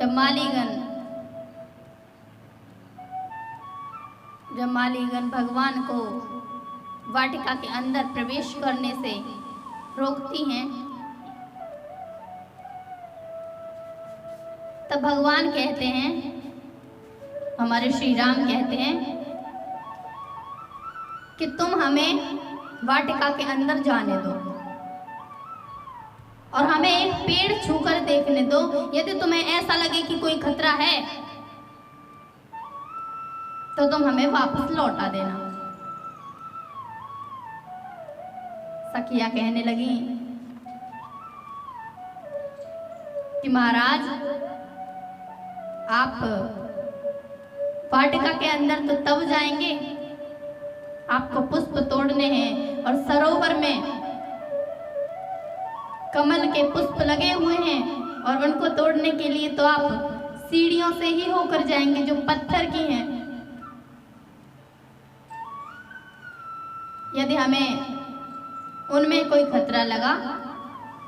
जब मालीगण भगवान को वाटिका के अंदर प्रवेश करने से रोकती हैं, तब भगवान कहते हैं, हमारे श्री राम कहते हैं कि तुम हमें वाटिका के अंदर जाने दो और हमें एक पेड़ छूकर देखने दो। यदि तुम्हें ऐसा लगे कि कोई खतरा है तो तुम हमें वापस लौटा देना। सखिया कहने लगी कि महाराज, आप वाटिका के अंदर तो तब जाएंगे, आपको पुष्प तोड़ने हैं और सरोवर में कमल के पुष्प लगे हुए हैं और उनको तोड़ने के लिए तो आप सीढ़ियों से ही होकर जाएंगे जो पत्थर की हैं। यदि हमें उनमें कोई खतरा लगा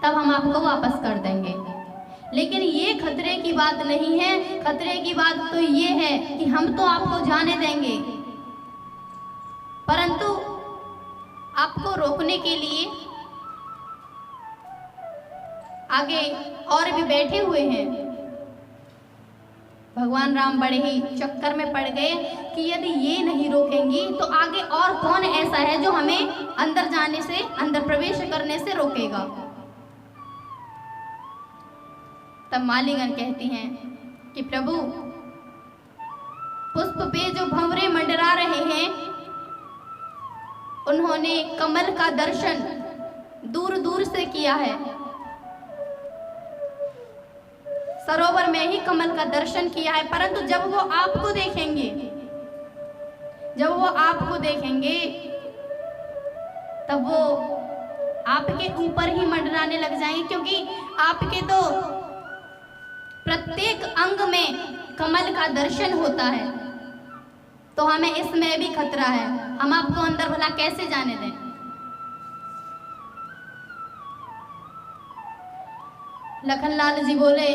तब हम आपको वापस कर देंगे, लेकिन ये खतरे की बात नहीं है। खतरे की बात तो ये है कि हम तो आपको जाने देंगे, परंतु आपको रोकने के लिए आगे और भी बैठे हुए हैं। भगवान राम बड़े ही चक्कर में पड़ गए कि यदि ये नहीं रोकेंगी तो आगे और कौन ऐसा है जो हमें अंदर जाने से, अंदर प्रवेश करने से रोकेगा। तब मालीगण कहती हैं कि प्रभु, पुष्प पे जो भंवरे मंडरा रहे हैं उन्होंने कमल का दर्शन दूर दूर से किया है, सरोवर में ही कमल का दर्शन किया है, परंतु जब वो आपको देखेंगे तब वो आपके ऊपर ही मंडराने लग जाएंगे, क्योंकि आपके तो प्रत्येक अंग में कमल का दर्शन होता है। तो हमें इसमें भी खतरा है, हम आपको अंदर भला कैसे जाने दें। लखनलाल जी बोले,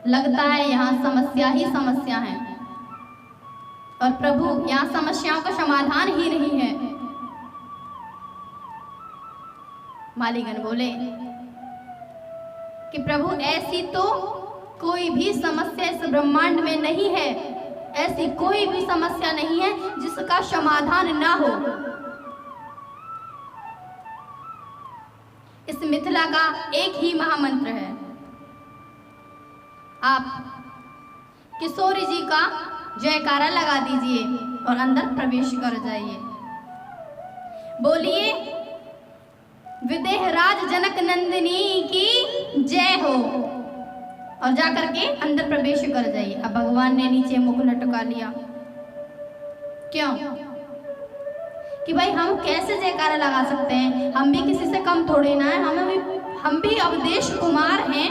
लगता है यहाँ समस्या ही समस्या है और प्रभु यहाँ समस्याओं का समाधान ही नहीं है। मालीगण बोले कि प्रभु, ऐसी तो कोई भी समस्या इस ब्रह्मांड में नहीं है, ऐसी कोई भी समस्या नहीं है जिसका समाधान ना हो। इस मिथिला का एक ही महामंत्र है, आप किशोरी जी का जयकारा लगा दीजिए और अंदर प्रवेश कर जाइए। बोलिए, विदेहराज जनक नंदिनी की जय हो, और जाकर के अंदर प्रवेश कर जाइए। अब भगवान ने नीचे मुख लटका लिया। क्यों? कि भाई हम कैसे जयकारा लगा सकते हैं, हम भी किसी से कम थोड़े ना है, हम भी अवधेश कुमार हैं,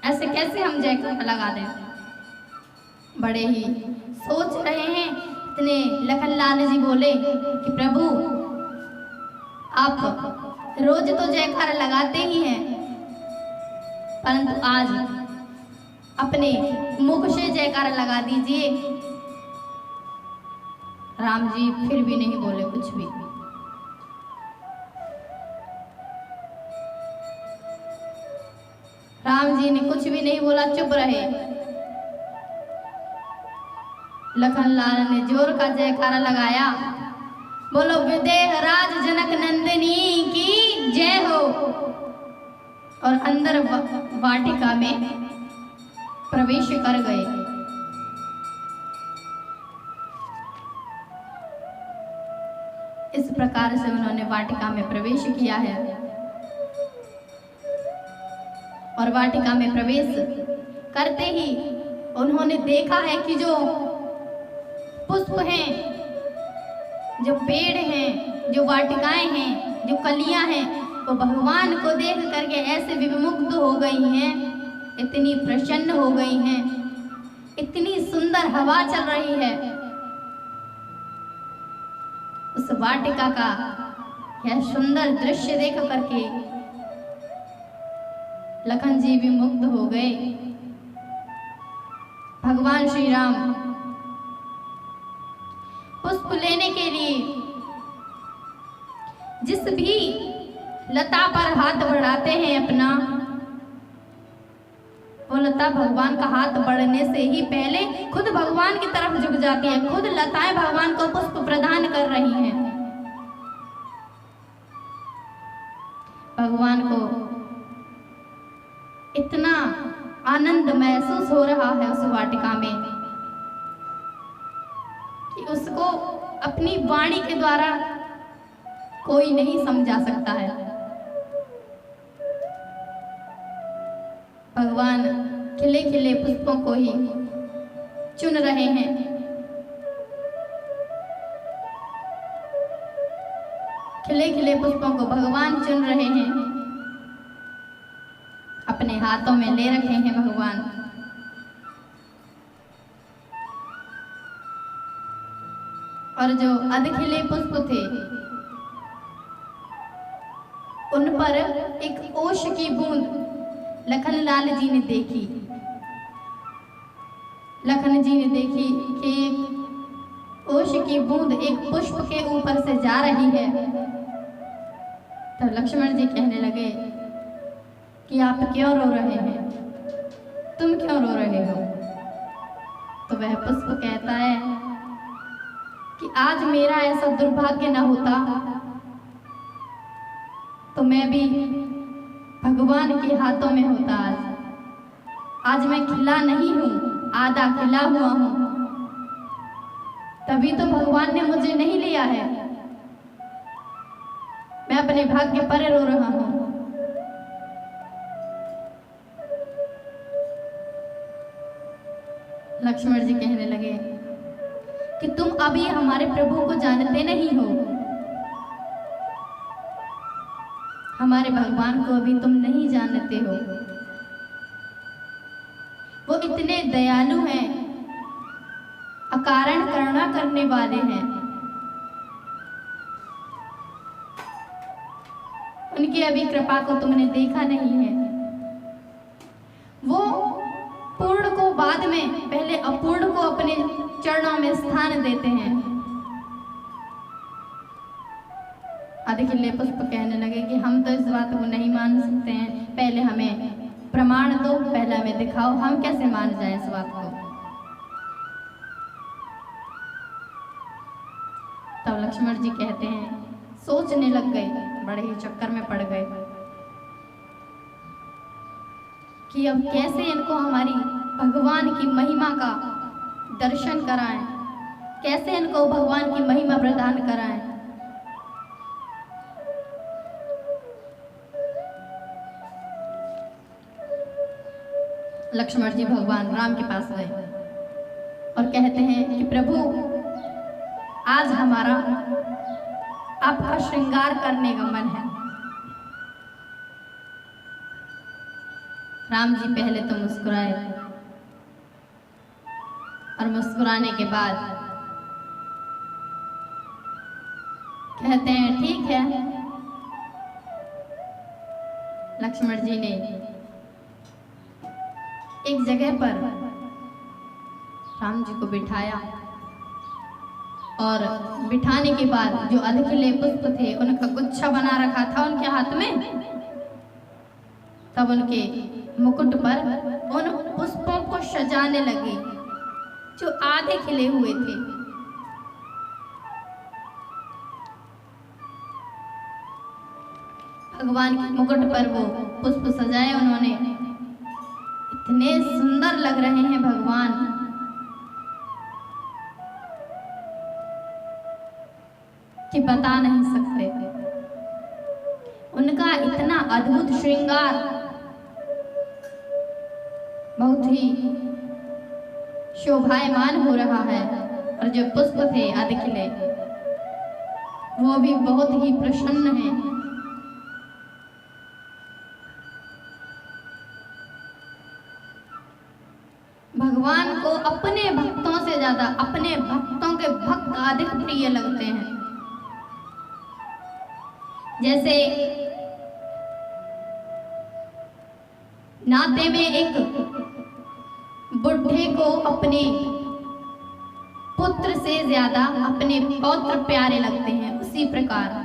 ऐसे कैसे हम जयकारा लगा दें। बड़े ही सोच रहे हैं, इतने लखनलाल जी बोले कि प्रभु, आप रोज तो जयकारा लगाते ही हैं, परंतु आज अपने मुख से जयकारा लगा दीजिए। राम जी फिर भी नहीं बोले कुछ भी। राम जी ने कुछ भी नहीं बोला, चुप रहे। लखनलाल ने जोर का जयकारा लगाया, बोलो, विदेहराज जनक नंदिनी की जय हो, और अंदर वाटिका में प्रवेश कर गए। इस प्रकार से उन्होंने वाटिका में प्रवेश किया है और वाटिका में प्रवेश करते ही उन्होंने देखा है कि जो पुष्प हैं, जो पेड़ हैं, जो वाटिकाएं हैं, जो कलियां हैं, वो भगवान को देख करके ऐसे विमुग्ध हो गई हैं, इतनी प्रसन्न हो गई हैं, इतनी सुंदर हवा चल रही है। उस वाटिका का यह सुंदर दृश्य देख करके लखन जी भी मुग्ध हो गए। भगवान श्री राम पुष्प लेने के लिए जिस भी लता पर हाथ बढ़ाते हैं अपना, वो लता भगवान का हाथ बढ़ने से ही पहले खुद भगवान की तरफ झुक जाती है। खुद लताएं भगवान को पुष्प प्रदान कर रही हैं। भगवान को इतना आनंद महसूस हो रहा है उस वाटिका में कि उसको अपनी वाणी के द्वारा कोई नहीं समझा सकता है। भगवान खिले खिले पुष्पों को ही चुन रहे हैं। खिले खिले पुष्पों को भगवान चुन रहे हैं, अपने हाथों में ले रखे हैं भगवान। और जो अधखिले पुष्प थे उन पर एक ओश की बूंद लखन लाल जी ने देखी। लखन जी ने देखी कि एक ओश की बूंद एक पुष्प के ऊपर से जा रही है। तब लक्ष्मण जी कहने लगे कि आप क्यों रो रहे हैं, तुम क्यों रो रहे हो? तो वह पुष्प कहता है कि आज मेरा ऐसा दुर्भाग्य न होता तो मैं भी भगवान के हाथों में होता। आज मैं खिला नहीं हूं, आधा खिला हुआ हूं, तभी तो भगवान ने मुझे नहीं लिया है। मैं अपने भाग्य पर रो रहा हूं। लक्ष्मण जी कहने लगे कि तुम अभी हमारे प्रभु को जानते नहीं हो, हमारे भगवान को अभी तुम नहीं जानते हो। वो इतने दयालु हैं, अकारण करुणा करने वाले हैं। उनकी अभी कृपा को तुमने देखा नहीं है। वो पूर्ण को बाद में, पहले अपूर्ण को अपने चरणों में स्थान देते हैं। अधखिले पुष्प कहने लगे कि हम तो इस बात को नहीं मान सकते हैं, पहले हमें प्रमाण दो, पहले हमें दिखाओ, हम कैसे मान जाएं इस बात को। तब लक्ष्मण जी कहते हैं, सोचने लग गए, बड़े ही चक्कर में पड़ गए कि अब कैसे इनको हमारी भगवान की महिमा का दर्शन कराएं, कैसे इनको भगवान की महिमा प्रदान कराएं। लक्ष्मण जी भगवान राम के पास गए और कहते हैं कि प्रभु, आज हमारा आपका श्रृंगार करने का मन है। राम जी पहले तो मुस्कुराए और मुस्कुराने के बाद कहते हैं ठीक है। लक्ष्मण जी ने एक जगह पर राम जी को बिठाया और बिठाने के बाद जो अधखिले पुष्प थे उनका गुच्छा बना रखा था उनके हाथ में, तब उनके मुकुट पर उन पुष्पों को सजाने लगे जो आधे खिले हुए थे। भगवान के मुकुट पर वो पुष्प सजाए उन्होंने। इतने सुंदर लग रहे हैं भगवान कि बता नहीं सकते। उनका इतना अद्भुत श्रृंगार बहुत ही शोभायमान हो रहा है। और जो पुष्प थे अधखिले वो भी बहुत ही प्रसन्न हैं। भगवान को अपने भक्तों से ज्यादा अपने भक्तों के भक्त अधिक प्रिय लगते हैं। जैसे नाते में एक बुढ़े को अपने पुत्र से ज्यादा अपने पौत्र प्यारे लगते हैं, उसी प्रकार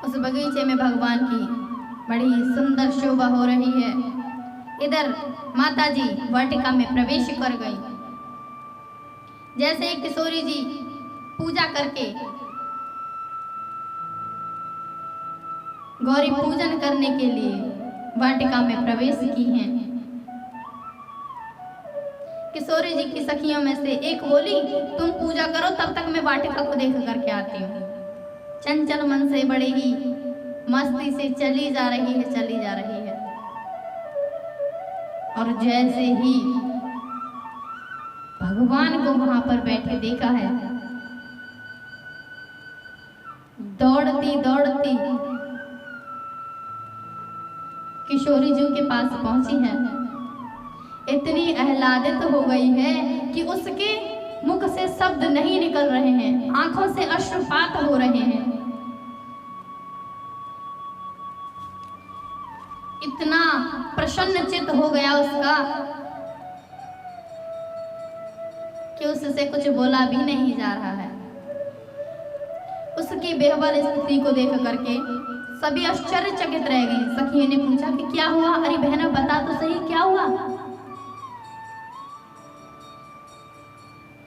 उस बगीचे में भगवान की बड़ी सुंदर शोभा हो रही है। इधर माता जी वाटिका में प्रवेश कर गई। जैसे किशोरी जी पूजा करके गौरी पूजन करने के लिए वाटिका में प्रवेश की हैं। किशोरी जी की सखियों में से एक बोली, तुम पूजा करो, तब तक मैं वाटिका को देख करके आती हूँ। चंचल मन से बड़े ही मस्ती से चली जा रही है। और जैसे ही भगवान को वहां पर बैठे देखा है, दौड़ती किशोरी जी के पास पहुंची है। इतनी आह्लादित हो गई है कि उसके मुख से शब्द नहीं निकल रहे हैं, आंखों से अश्रुपात हो रहे हैं। इतना प्रसन्न चित्त हो गया उसका कि उससे कुछ बोला भी नहीं जा रहा है। उसकी बेहवाल स्थिति को देख करके सभी आश्चर्यचकित रह गए। सखियों ने पूछा कि क्या हुआ? अरे बहना बता तो सही, क्या हुआ?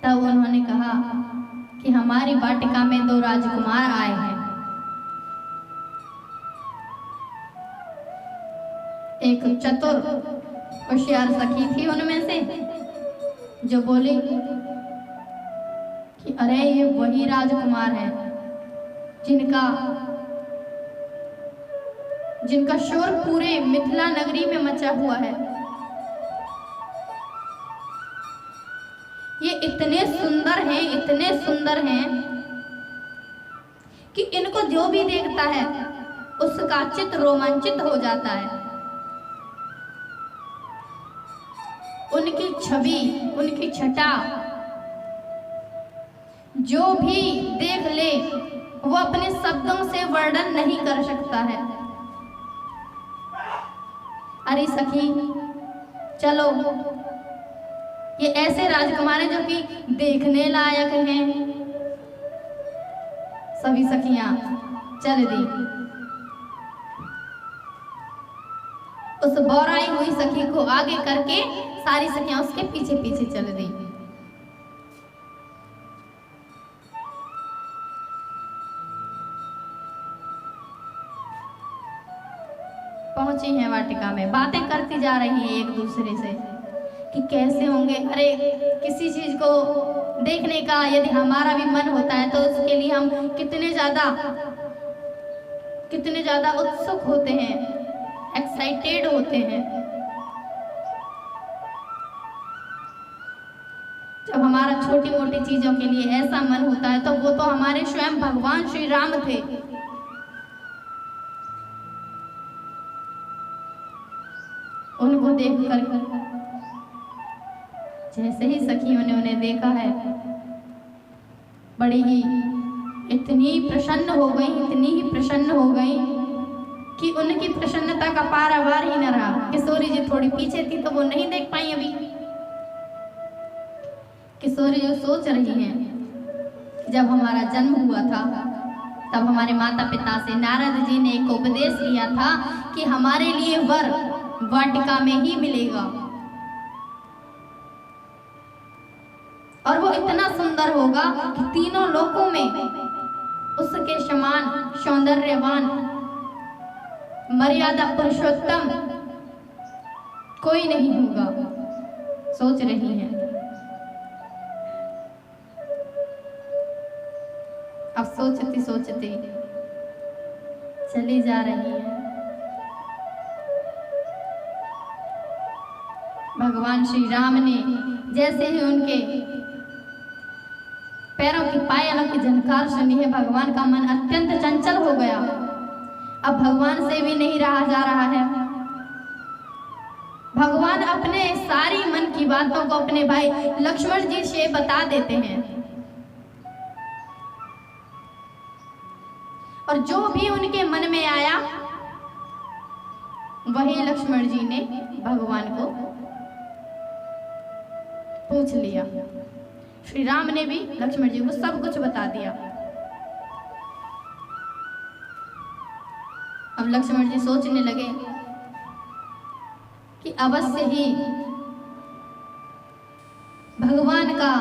तब उन्होंने कहा कि हमारी वाटिका में 2 राजकुमार आए हैं। एक चतुर होशियार सखी थी उनमें से, जो बोली कि अरे ये वही राजकुमार हैं जिनका शोर पूरे मिथिला नगरी में मचा हुआ है। ये इतने सुंदर हैं कि इनको जो भी देखता है उसका चित्त रोमांचित हो जाता है। उनकी छवि, उनकी छटा जो भी देख ले वो अपने शब्दों से वर्णन नहीं कर सकता है। अरे सखी चलो, ये ऐसे राजकुमार हैं जो कि देखने लायक हैं। सभी सखियां चल दी। उस बौराई हुई सखी को आगे करके सारी सखियां उसके पीछे पीछे चल दी। पहुंची हैं वाटिका में, बातें करती जा रही हैं एक दूसरे से कि कैसे होंगे। अरे किसी चीज को देखने का यदि हमारा भी मन होता है तो उसके लिए हम कितने ज्यादा उत्सुक होते हैं, एक्साइटेड होते हैं। जब हमारा छोटी मोटी चीजों के लिए ऐसा मन होता है तो वो तो हमारे स्वयं भगवान श्री राम थे। उनको देखकर जैसे ही सखियों ने उन्हें देखा है, बड़ी ही इतनी प्रसन्न हो गई कि उनकी प्रसन्नता का पारावार ही न रहा। किशोरी जी थोड़ी पीछे थी तो वो नहीं देख पाई। अभी किशोरी जी सोच रही हैं कि जब हमारा जन्म हुआ था तब हमारे माता पिता से नारद जी ने एक उपदेश किया था कि हमारे लिए वर वाटिका में ही मिलेगा और वो इतना सुंदर होगा कि तीनों लोकों में उसके समान सौंदर्यवान मर्यादा पुरुषोत्तम कोई नहीं होगा। सोच रही हैं। अब सोचती चली जा रही है। भगवान श्री राम ने जैसे ही उनके पैरों की पायलों की झनकार सुनी है, भगवान का मन अत्यंत चंचल हो गया। अब भगवान से भी नहीं रहा जा रहा है। भगवान अपने सारी मन की बातों को अपने भाई लक्ष्मण जी से बता देते हैं। और जो भी उनके मन में आया वही लक्ष्मण जी ने भगवान को पूछ लिया। श्री राम ने भी लक्ष्मण जी को सब कुछ बता दिया। अब लक्ष्मण जी सोचने लगे कि अवश्य ही भगवान का